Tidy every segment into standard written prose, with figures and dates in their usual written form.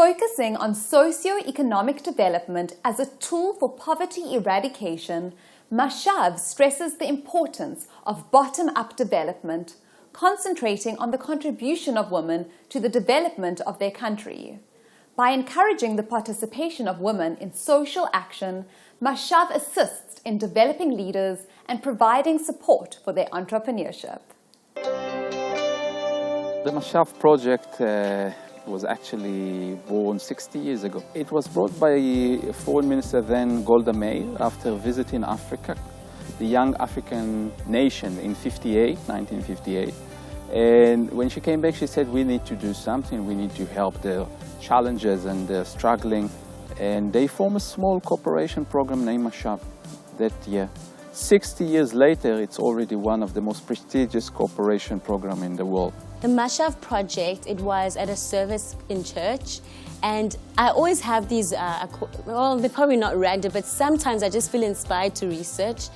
Focusing on socio-economic development as a tool for poverty eradication, Mashav stresses the importance of bottom-up development, concentrating on the contribution of women to the development of their country. By encouraging the participation of women in social action, Mashav assists in developing leaders and providing support for their entrepreneurship. The Mashav project was actually born 60 years ago. It was brought by Foreign Minister then Golda Meir after visiting Africa, the young African nation in 1958. And when she came back, she said, we need to do something. We need to help the challengers and the struggling. And they formed a small cooperation program named Mashav that year. 60 years later, it's already one of the most prestigious cooperation programs in the world. The Mashav project, it was at a service in church, and I always have these, well, they're probably not random, but sometimes I just feel inspired to research.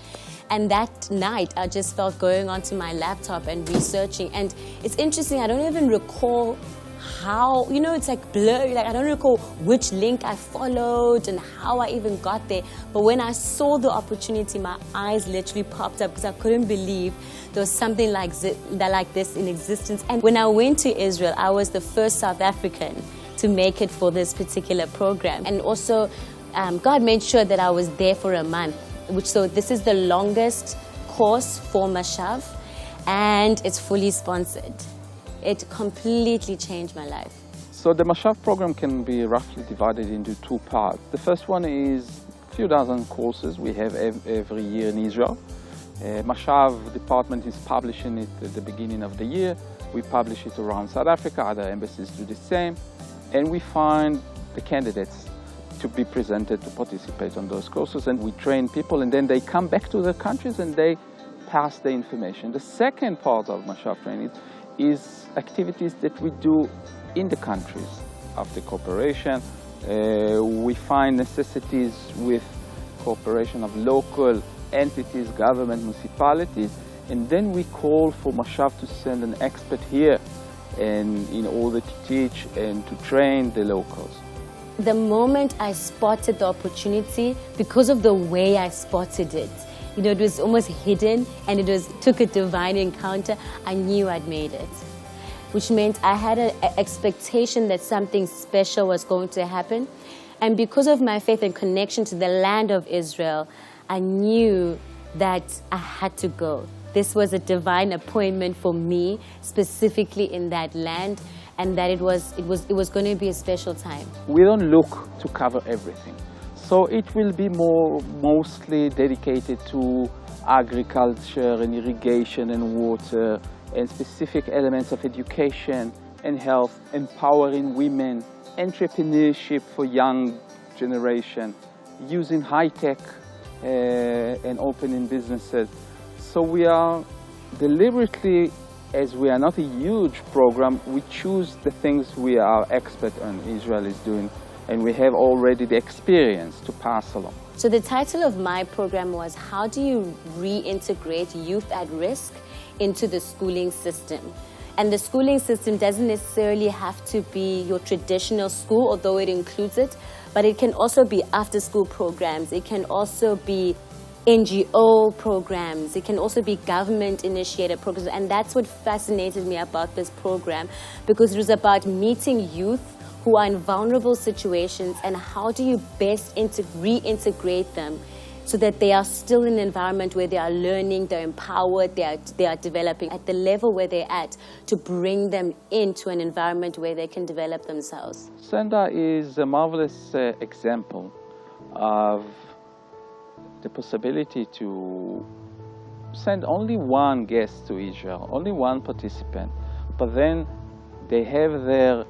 And that night, I just felt going onto my laptop and researching. And it's interesting, I don't even recall how, you know, it's like blurry, like I don't recall which link I followed and how I even got there. But when I saw the opportunity, my eyes literally popped up because I couldn't believe there was something like this in existence. And when I went to Israel, I was the first South African to make it for this particular program. And also, God made sure that I was there for a month. So this is the longest course for Mashav, and it's fully sponsored. It completely changed my life. So the Mashav program can be roughly divided into two parts. The first one is a few dozen courses we have every year in Israel. Mashav department is publishing it at the beginning of the year. We publish it around South Africa, other embassies do the same. And we find the candidates to be presented to participate on those courses, and we train people, and then they come back to their countries and they pass the information. The second part of Mashav training is activities that we do in the countries of the cooperation. We find necessities with cooperation of local entities, government, municipalities, and then we call for Mashav to send an expert here and in order to teach and to train the locals. The moment I spotted the opportunity, because of the way I spotted it, you know, it was almost hidden and it took a divine encounter, I knew I'd made it. Which meant I had an expectation that something special was going to happen. And because of my faith and connection to the land of Israel, I knew that I had to go. This was a divine appointment for me, specifically in that land, and that it was going to be a special time. We don't look to cover everything. So it will be mostly dedicated to agriculture and irrigation and water and specific elements of education and health, empowering women, entrepreneurship for young generation, using high-tech and opening businesses. So we are deliberately, as we are not a huge program, we choose the things we are expert on, Israel is doing, and we have already the experience to pass along. So the title of my program was, how do you reintegrate youth at risk into the schooling system? And the schooling system doesn't necessarily have to be your traditional school, although it includes it, but it can also be after-school programs. It can also be NGO programs. It can also be government-initiated programs. And that's what fascinated me about this program, because it was about meeting youth who are in vulnerable situations and how do you best reintegrate them so that they are still in an environment where they are learning, they're empowered, they are developing at the level where they're at, to bring them into an environment where they can develop themselves. Senda is a marvelous example of the possibility to send only one guest to Israel, only one participant, but then they have their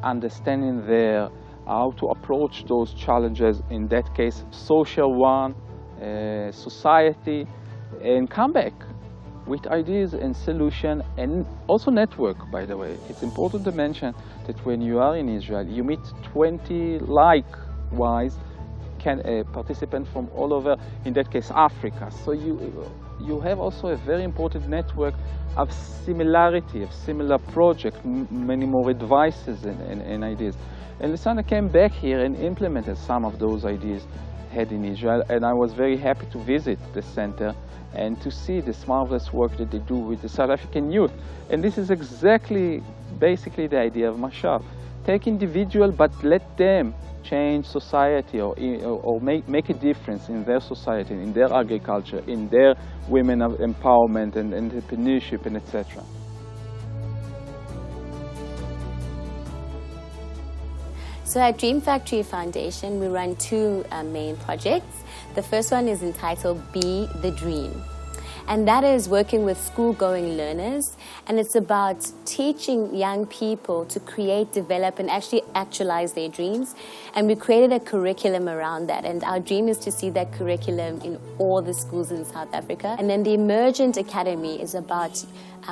understanding there how to approach those challenges, in that case social one, society, and come back with ideas and solution, and also network, by the way. It's important to mention that when you are in Israel, you meet 20 likewise participants from all over, in that case, Africa. So you have also a very important network of similarity, of similar projects, many more advices and ideas. And Lysandra came back here and implemented some of those ideas had in Israel, and I was very happy to visit the center and to see this marvelous work that they do with the South African youth. And this is exactly, basically the idea of Mashav. Take individual, but let them change society or make a difference in their society, in their agriculture, in their women empowerment and entrepreneurship and etc. So at Dream Factory Foundation, we run two main projects. The first one is entitled Be the Dream. And that is working with school-going learners. And it's about teaching young people to create, develop, and actually actualize their dreams. And we created a curriculum around that. And our dream is to see that curriculum in all the schools in South Africa. And then the Emergent Academy is about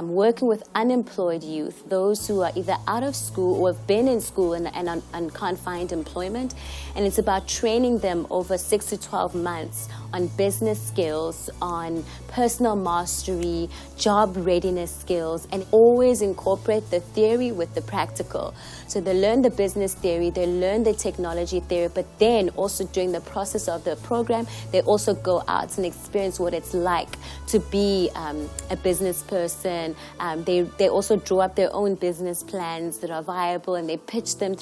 working with unemployed youth, those who are either out of school or have been in school and can't find employment. And it's about training them over 6 to 12 months on business skills, on personal mastery, job readiness skills, and always incorporate the theory with the practical. So they learn the business theory, they learn the technology theory, but then also during the process of the program, they also go out and experience what it's like to be a business person. They also draw up their own business plans that are viable, and they pitch them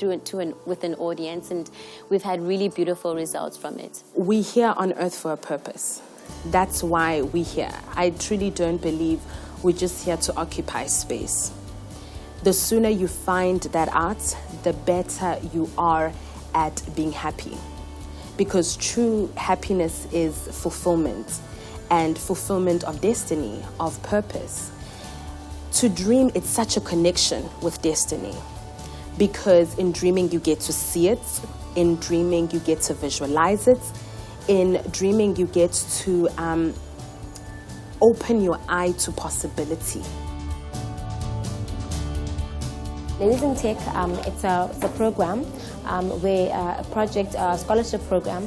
with an audience, and we've had really beautiful results from it. We're here on earth for a purpose. That's why we're here. I truly don't believe we're just here to occupy space. The sooner you find that out, the better you are at being happy. Because true happiness is fulfillment, and fulfillment of destiny, of purpose. To dream, it's such a connection with destiny, because in dreaming you get to see it, in dreaming you get to visualize it, in dreaming you get to open your eye to possibility. Ladies in Tech, it's a program a scholarship program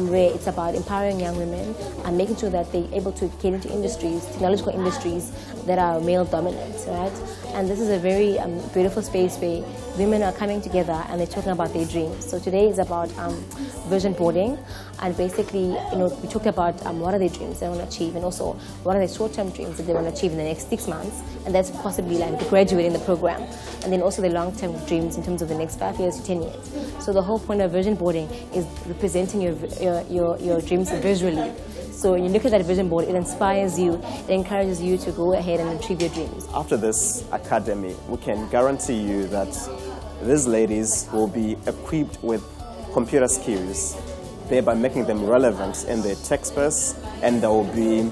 where it's about empowering young women and making sure that they're able to get into industries, technological industries that are male dominant, right? And this is a very beautiful space where women are coming together and they're talking about their dreams. So today is about vision boarding, and basically, we talk about what are their dreams they want to achieve, and also what are their short-term dreams that they want to achieve in the next 6 months, and that's possibly like graduating the program, and then also the long-term dreams in terms of the next 5 years to 10 years. So the whole point of vision boarding is representing your dreams visually. So when you look at that vision board, it inspires you, it encourages you to go ahead and achieve your dreams. After this academy, we can guarantee you that these ladies will be equipped with computer skills, thereby making them relevant in their tech space, and they will be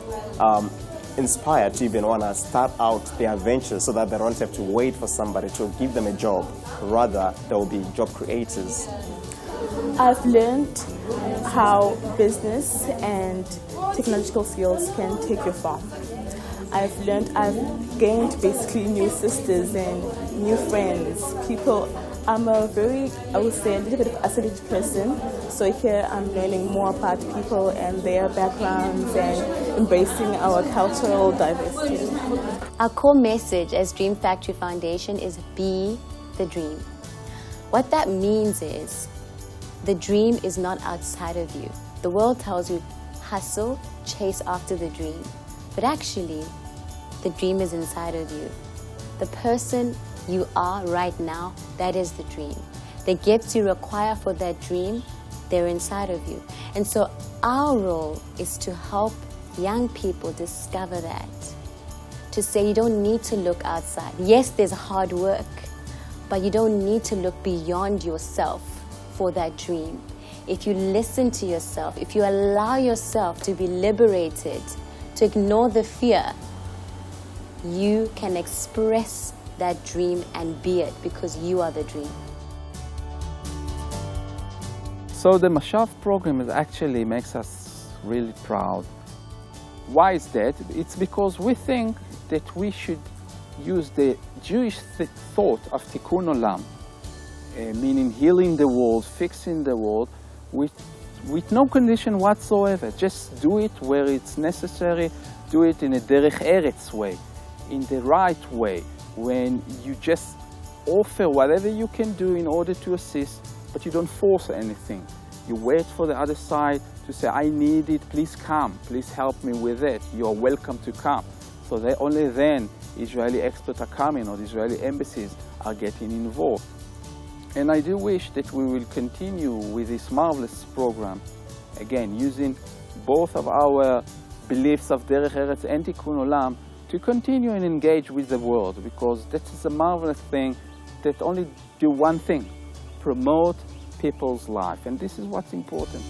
inspired to even want to start out their ventures so that they don't have to wait for somebody to give them a job. Rather, they will be job creators. I've learned how business and technological skills can take you far. I've gained basically new sisters and new friends, people. I'm a very, I would say, a little bit of a acidic person. So here I'm learning more about people and their backgrounds and embracing our cultural diversity. Our core message as Dream Factory Foundation is be the dream. What that means is the dream is not outside of you. The world tells you hustle, chase after the dream. But actually, the dream is inside of you. The person you are right now, that is the dream. The gifts you require for that dream, they're inside of you. And so our role is to help young people discover that. To say you don't need to look outside. Yes, there's hard work, but you don't need to look beyond yourself for that dream. If you listen to yourself, if you allow yourself to be liberated, to ignore the fear, you can express that dream and be it, because you are the dream. So the Mashav program actually makes us really proud. Why is that? It's because we think that we should use the Jewish thought of Tikkun Olam, meaning healing the world, fixing the world, with with no condition whatsoever. Just do it where it's necessary. Do it in a Derech Eretz way, in the right way, when you just offer whatever you can do in order to assist, but you don't force anything. You wait for the other side to say, I need it, please come, please help me with it. You are welcome to come. So only then Israeli experts are coming, or the Israeli embassies are getting involved. And I do wish that we will continue with this marvelous program, again, using both of our beliefs of Derech Eretz and Tikkun Olam to continue and engage with the world, because that is a marvelous thing that only do one thing: promote people's life. And this is what's important.